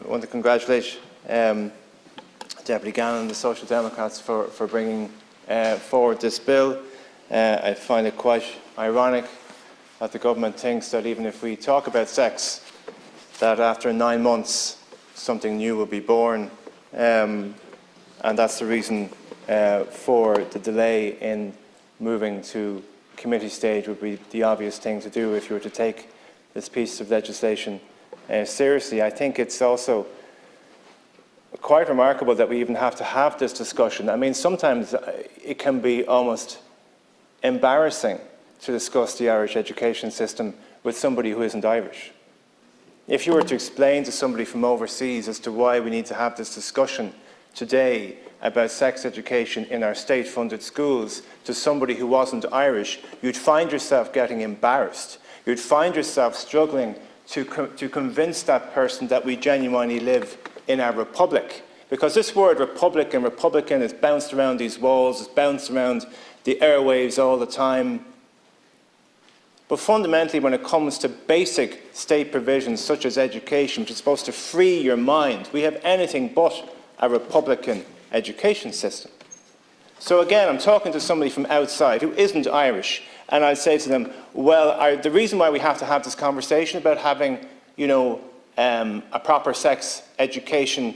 want to congratulate Deputy Gannon and the Social Democrats for bringing forward this bill. I find it quite ironic that the government thinks that even if we talk about sex, that after 9 months something new will be born, and that's the reason for the delay in moving to committee stage. Would be the obvious thing to do if you were to take this piece of legislation seriously. I think it's also quite remarkable that we even have to have this discussion. I mean, sometimes it can be almost embarrassing to discuss the Irish education system with somebody who isn't Irish. If you were to explain to somebody from overseas as to why we need to have this discussion today about sex education in our state-funded schools to somebody who wasn't Irish, you'd find yourself getting embarrassed. You'd find yourself struggling to convince that person that we genuinely live in our republic. Because this word republic and republican is bounced around these walls, it's bounced around the airwaves all the time. But fundamentally, when it comes to basic state provisions such as education, which is supposed to free your mind, we have anything but a republican education system. So again, I'm talking to somebody from outside who isn't Irish, and I'd say to them, well, the reason why we have to have this conversation about having, a proper sex education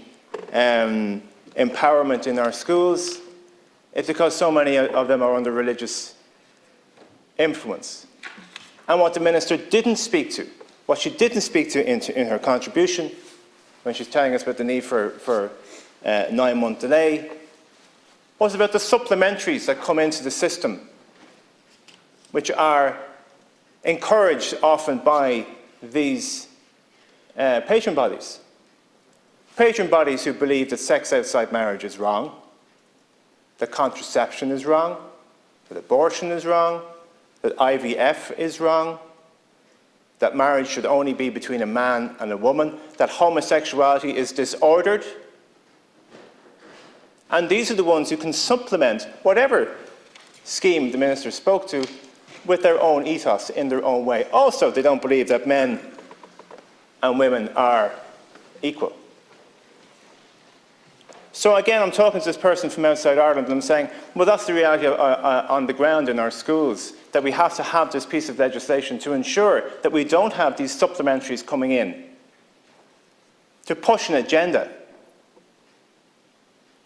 empowerment in our schools is because so many of them are under religious influence. And what the Minister didn't speak to, what she didn't speak to in her contribution, when she's telling us about the need for 9-month delay, was about the supplementaries that come into the system, which are encouraged often by these patron bodies. Patron bodies who believe that sex outside marriage is wrong, that contraception is wrong, that abortion is wrong, that IVF is wrong, that marriage should only be between a man and a woman, that homosexuality is disordered. And these are the ones who can supplement whatever scheme the Minister spoke to with their own ethos in their own way. Also, they don't believe that men and women are equal. So again, I'm talking to this person from outside Ireland and I'm saying, well, that's the reality on the ground in our schools, that we have to have this piece of legislation to ensure that we don't have these supplementaries coming in to push an agenda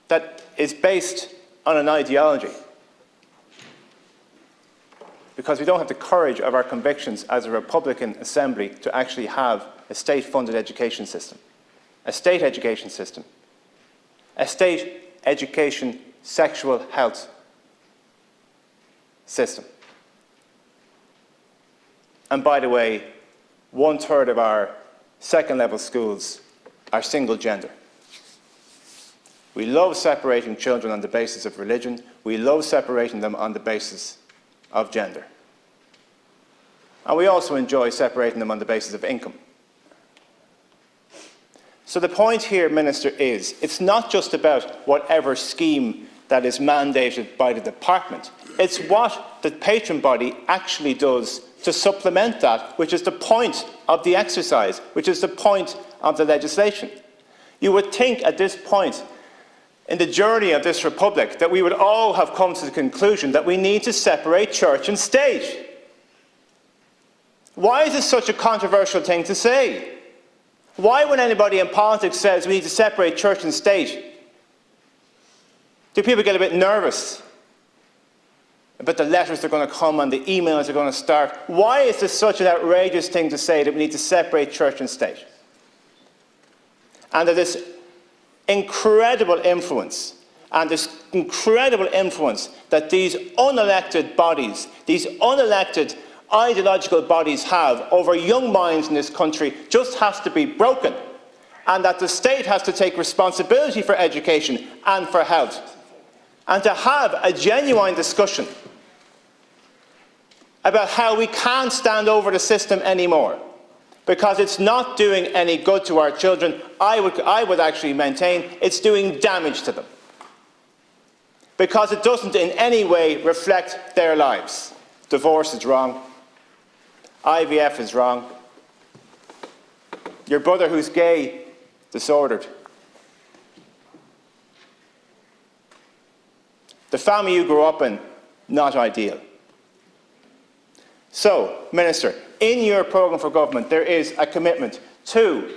that is based on an ideology. Because we don't have the courage of our convictions as a Republican Assembly to actually have a state-funded education system, a state education system, a state education sexual health system. And by the way, 1/3 of our second-level schools are single gender. We love separating children on the basis of religion. We love separating them on the basis of gender. And we also enjoy separating them on the basis of income. So the point here, Minister, is it's not just about whatever scheme that is mandated by the department. It's what the patron body actually does to supplement that, which is the point of the exercise, which is the point of the legislation. You would think at this point in the journey of this republic that we would all have come to the conclusion that we need to separate church and state. Why is this such a controversial thing to say? Why, when anybody in politics says we need to separate church and state, do people get a bit nervous about the letters that are going to come and the emails that are going to start? Why is this such an outrageous thing to say that we need to separate church and state? And that this incredible influence, that these unelected bodies, these unelected ideological bodies have over young minds in this country just has to be broken, and that the state has to take responsibility for education and for health, and to have a genuine discussion about how we can't stand over the system anymore, because it's not doing any good to our children. I would actually maintain it's doing damage to them, because it doesn't in any way reflect their lives. Divorce is wrong. IVF is wrong. Your brother who's gay disordered. The family you grew up in, not ideal. So, Minister, in your programme for government, there is a commitment to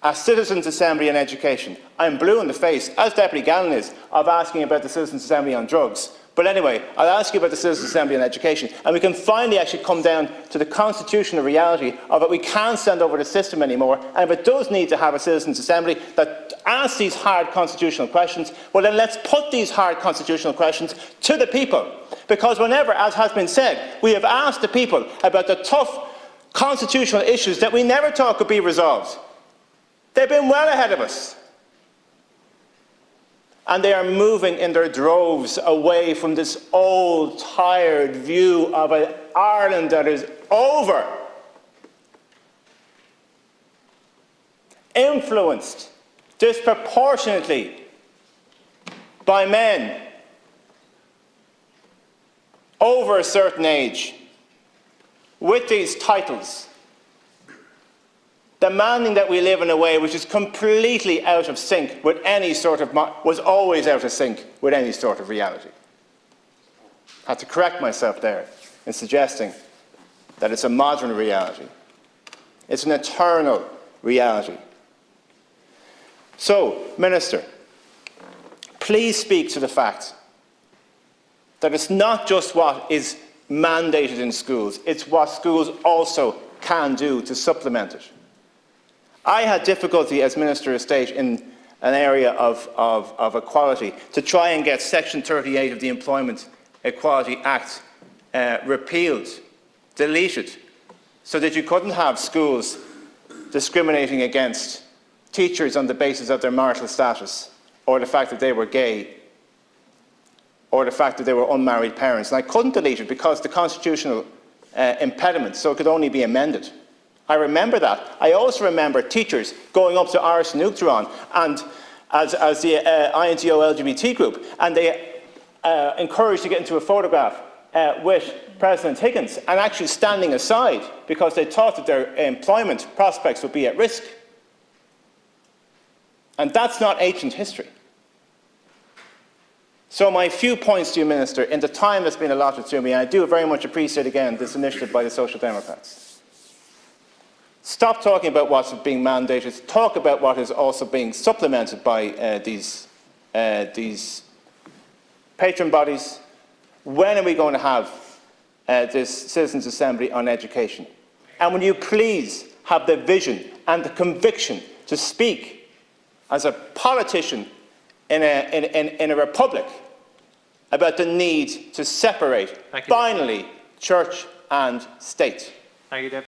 a Citizens' Assembly on education. I'm blue in the face, as Deputy Gallen is, of asking about the Citizens' Assembly on drugs. But anyway, I'll ask you about the Citizens' Assembly on education, and we can finally actually come down to the constitutional reality of it. We can't stand over the system anymore, and if it does need to have a Citizens' Assembly that asks these hard constitutional questions, well then let's put these hard constitutional questions to the people. Because whenever, as has been said, we have asked the people about the tough constitutional issues that we never thought could be resolved, they've been well ahead of us. And they are moving in their droves away from this old, tired view of an Ireland that is over. Influenced disproportionately by men over a certain age with these titles, demanding that we live in a way which is completely out of sync with any sort of, was always out of sync with any sort of reality. I had to correct myself there in suggesting that it's a modern reality. It's an eternal reality. So, Minister, please speak to the fact that it's not just what is mandated in schools, it's what schools also can do to supplement it. I had difficulty as Minister of State in an area of equality to try and get Section 38 of the Employment Equality Act repealed, deleted, so that you couldn't have schools discriminating against teachers on the basis of their marital status, or the fact that they were gay, or the fact that they were unmarried parents. And I couldn't delete it because the constitutional impediment, so it could only be amended. I remember that. I also remember teachers going up to Irish and Uachtaráin and as the INTO LGBT group, and they encouraged to get into a photograph with President Higgins, and actually standing aside because they thought that their employment prospects would be at risk. And that's not ancient history. So my few points to you, Minister, in the time that's been allotted to me, and I do very much appreciate again this initiative by the Social Democrats. Stop talking about what's being mandated. Talk about what is also being supplemented by these patron bodies. When are we going to have this Citizens' Assembly on education? And will you please have the vision and the conviction to speak as a politician in a republic about the need to separate, finally, church and state? Thank you, Deputy.